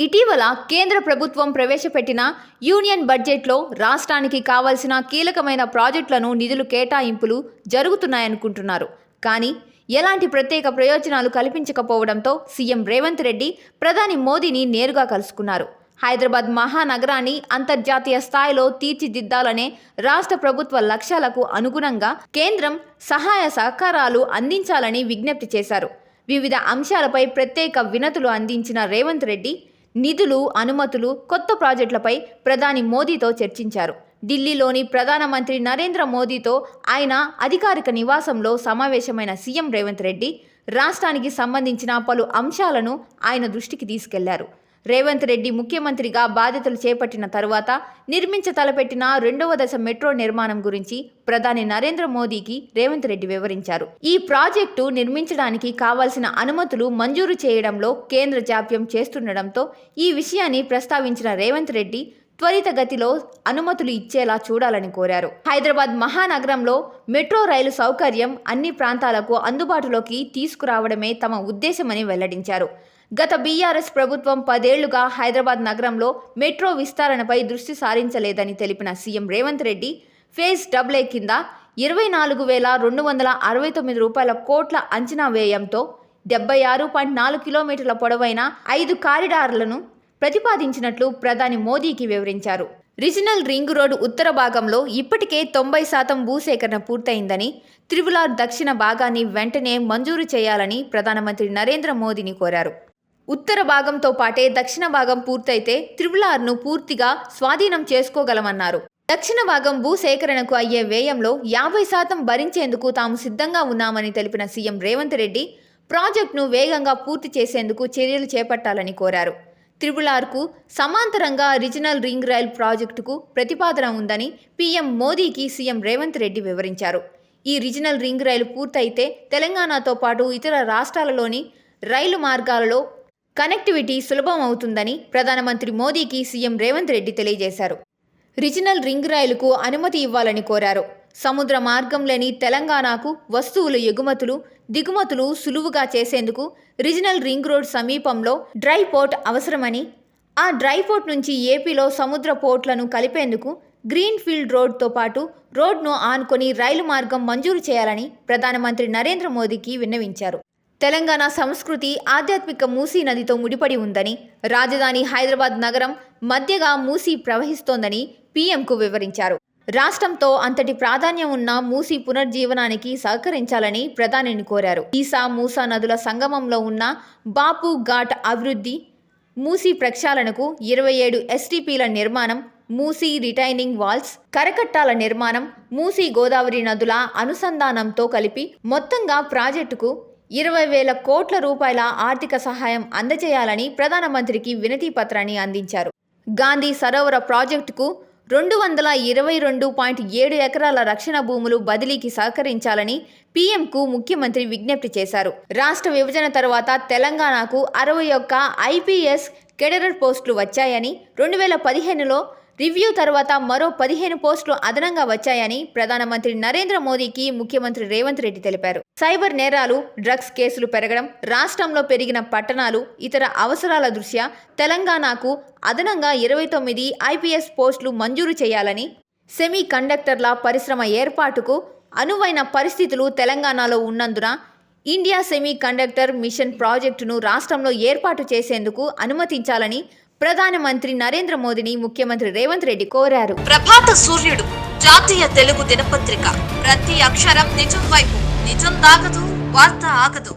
ఇటీవల కేంద్ర ప్రభుత్వం ప్రవేశపెట్టిన యూనియన్ బడ్జెట్లో రాష్ట్రానికి కావాల్సిన కీలకమైన ప్రాజెక్టులను నిధులు కేటాయింపులు జరుగుతున్నాయనుకుంటున్నారు. కానీ ఎలాంటి ప్రత్యేక ప్రయోజనాలు కల్పించకపోవడంతో సీఎం రేవంత్ రెడ్డి ప్రధాని మోదీని నేరుగా కలుసుకున్నారు. హైదరాబాద్ మహానగరాన్ని అంతర్జాతీయ స్థాయిలో తీర్చిదిద్దాలనే రాష్ట్ర ప్రభుత్వ లక్ష్యాలకు అనుగుణంగా కేంద్రం సహాయ సహకారాలు అందించాలని విజ్ఞప్తి చేశారు. వివిధ అంశాలపై ప్రత్యేక వినతులు అందించిన రేవంత్ రెడ్డి నిధులు, అనుమతులు, కొత్త ప్రాజెక్టులపై ప్రధాని మోదీతో చర్చించారు. ఢిల్లీలోని ప్రధానమంత్రి నరేంద్ర మోదీతో ఆయన అధికారిక నివాసంలో సమావేశమైన సీఎం రేవంత్ రెడ్డి రాష్ట్రానికి సంబంధించిన పలు అంశాలను ఆయన దృష్టికి తీసుకెళ్లారు. రేవంత్ రెడ్డి ముఖ్యమంత్రిగా బాధ్యతలు చేపట్టిన తరువాత తలపెట్టిన 2వ దశ మెట్రో నిర్మాణం గురించి ప్రధాని నరేంద్ర మోదీకి రేవంత్ రెడ్డి వివరించారు. ఈ ప్రాజెక్టు నిర్మించడానికి కావాల్సిన అనుమతులు మంజూరు చేయడంలో కేంద్ర జాప్యం చేస్తుండటంతో ఈ విషయాన్ని ప్రస్తావించిన రేవంత్ రెడ్డి త్వరితగతిలో అనుమతులు ఇచ్చేలా చూడాలని కోరారు. హైదరాబాద్ మహానగరంలో మెట్రో రైలు సౌకర్యం అన్ని ప్రాంతాలకు అందుబాటులోకి తీసుకురావడమే తమ ఉద్దేశమని వెల్లడించారు. గత బీఆర్ఎస్ ప్రభుత్వం 10 ఏళ్లుగా హైదరాబాద్ నగరంలో మెట్రో విస్తరణపై దృష్టి సారించలేదని తెలిపిన CM Revanth Reddy phase AA కింద 24,269 కోట్ల అంచనా వ్యయంతో 76.4 కిలోమీటర్ల పొడవైన 5 కారిడార్లను ప్రతిపాదించినట్లు ప్రధాని మోదీకి వివరించారు. రీజనల్ రింగ్ రోడ్ ఉత్తర భాగంలో ఇప్పటికే 90% భూసేకరణ పూర్తయిందని, త్రిపుల్ దక్షిణ భాగాన్ని వెంటనే మంజూరు చేయాలని ప్రధానమంత్రి నరేంద్ర మోదీని కోరారు. ఉత్తర భాగంతో పాటే దక్షిణ భాగం పూర్తయితే త్రిపుల్ పూర్తిగా స్వాధీనం చేసుకోగలమన్నారు. దక్షిణ భాగం భూసేకరణకు అయ్యే వ్యయంలో 50% భరించేందుకు తాము సిద్ధంగా ఉన్నామని తెలిపిన సీఎం రేవంత్ రెడ్డి ప్రాజెక్టును వేగంగా పూర్తి చేసేందుకు చర్యలు చేపట్టాలని కోరారు. త్రిపుల్ సమాంతరంగా రీజనల్ రింగ్ రైల్ ప్రాజెక్టుకు ప్రతిపాదన ఉందని పీఎం మోదీకి సీఎం రేవంత్ రెడ్డి వివరించారు. ఈ రీజనల్ రింగ్ రైలు పూర్తయితే తెలంగాణతో పాటు ఇతర రాష్ట్రాలలోని రైలు మార్గాలలో కనెక్టివిటీ సులభం అవుతుందని ప్రధానమంత్రి మోదీకి సీఎం రేవంత్ రెడ్డి తెలియజేశారు. రీజనల్ రింగ్ రైలుకు అనుమతి ఇవ్వాలని కోరారు. సముద్ర మార్గం లేని తెలంగాణకు వస్తువుల ఎగుమతులు, దిగుమతులు సులువుగా చేసేందుకు రీజనల్ రింగ్ రోడ్ సమీపంలో డ్రై పోర్ట్ అవసరమని, ఆ డ్రై పోర్ట్ నుంచి ఏపీలో సముద్ర పోర్ట్లను కలిపేందుకు గ్రీన్ ఫీల్డ్ రోడ్తో పాటు రోడ్ను ఆనుకొని రైలు మార్గం మంజూరు చేయాలని ప్రధానమంత్రి నరేంద్ర మోదీకి విన్నవించారు. తెలంగాణ సంస్కృతి ఆధ్యాత్మిక మూసీ నదితో ముడిపడి ఉందని, రాజధాని హైదరాబాద్ నగరం మధ్యగా మూసీ ప్రవహిస్తోందని పీఎంకు వివరించారు. రాష్ట్రంతో అంతటి ప్రాధాన్యం ఉన్న మూసీ పునర్జీవనానికి సహకరించాలని ప్రధానిని కోరారు. ఈసా, మూసా నదుల సంగమంలో ఉన్న బాపు ఘాట్ అభివృద్ధి, మూసీ ప్రక్షాళనకు 27 STPల నిర్మాణం, మూసీ రిటైనింగ్ వాల్స్, కరకట్టాల నిర్మాణం, మూసీ గోదావరి నదుల అనుసంధానంతో కలిపి మొత్తంగా ప్రాజెక్టుకు 20,000 కోట్ల రూపాయల ఆర్థిక సహాయం అందజేయాలని ప్రధానమంత్రికి వినతి పత్రాన్ని అందించారు. గాంధీ సరోవర ప్రాజెక్టుకు 222.7 ఎకరాల రక్షణ భూములు బదిలీకి సహకరించాలని పీఎంకు ముఖ్యమంత్రి విజ్ఞప్తి చేశారు. రాష్ట్ర విభజన తర్వాత తెలంగాణకు 61 IPS కేడర్ పోస్టులు వచ్చాయని, 2015లో రివ్యూ తర్వాత మరో 15 పోస్టులు అదనంగా వచ్చాయని ప్రధానమంత్రి నరేంద్ర మోదీకి ముఖ్యమంత్రి రేవంత్ రెడ్డి తెలిపారు. సైబర్ నేరాలు, డ్రగ్స్ కేసులు పెరగడం, రాష్ట్రంలో పెరిగిన పట్టణాలు, ఇతర అవసరాల దృష్ట్యా తెలంగాణకు అదనంగా 29 IPS పోస్టులు మంజూరు చేయాలని, సెమీ కండక్టర్ల పరిశ్రమ ఏర్పాటుకు అనువైన పరిస్థితులు తెలంగాణలో ఉన్నందున ఇండియా సెమీ కండక్టర్ మిషన్ ప్రాజెక్టును రాష్ట్రంలో ఏర్పాటు చేసేందుకు అనుమతించాలని ప్రధానమంత్రి నరేంద్ర మోదీని ముఖ్యమంత్రి రేవంత్ రెడ్డి కోరారు. ప్రభాత సూర్యుడు జాతీయ తెలుగు దినపత్రిక. ప్రతి అక్షరం నిజం వైపు. నిజం దాగదు, వార్త ఆగదు.